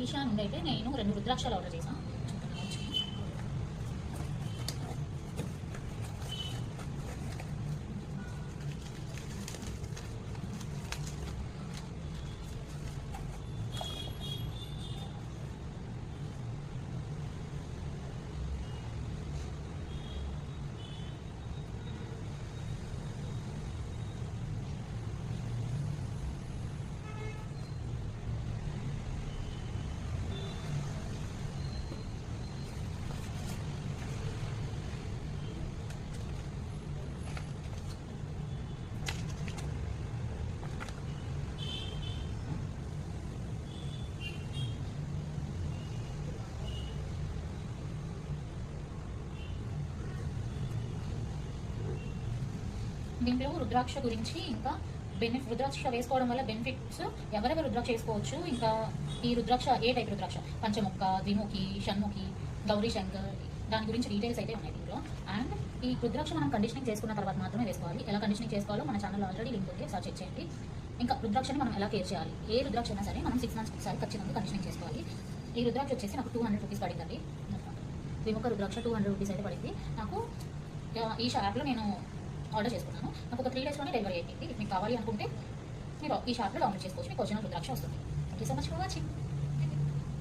ఈషా నుండి అయితే నేను 2 రుద్రాక్షలు ఆర్డర్ చేశాను. దీంట్లో రుద్రాక్ష గురించి ఇంకా రుద్రాక్ష వేసుకోవడం వల్ల బెనిఫిట్స్ ఎవరెవరు రుద్రాక్ష వేసుకోవచ్చు, ఇంకా ఈ రుద్రాక్ష ఏ టైప్ రుద్రాక్ష, పంచముఖ, ద్విముఖి, షణ్ముఖి, గౌరీ శంకర్, దాని గురించి డీటెయిల్స్ అయితే ఉన్నాయి దీంట్లో. అండ్ ఈ రుద్రాక్ష మనం కండిషనింగ్ చేసుకున్న తర్వాత మాత్రమే వేసుకోవాలి. ఎలా కండిషనింగ్ చేసుకోవాలో మన ఛానల్లో ఆల్రెడీ లింక్ ఉంది, సర్చ్ చేయండి. ఇంకా రుద్రాక్షని మనం ఎలా కేర్ చేయాలి, ఏ రుద్రాక్ష అయినా సరే మనం 6 months ఒకసారి ఖచ్చితంగా కండిషనింగ్ చేసుకోవాలి. ఈ రుద్రాక్ష వచ్చేసి నాకు 200 రూపీస్ పడిందండి. ద్విముఖ రుద్రాక్ష 200 రూపీస్ అయితే పడింది నాకు. ఈ యాప్లో నేను ఆర్డర్ చేసుకున్నాను. నాకు ఒక 3 daysలోనే డెలివరీ అయిపోయింది. మీకు కావాలి అనుకుంటే మీరు ఈ షాప్లో డౌన్లోడ్ చేసుకోవచ్చు. మీకు ఒరిజినల్ రుద్రాక్ష వస్తుంది. Thank you so much for watching.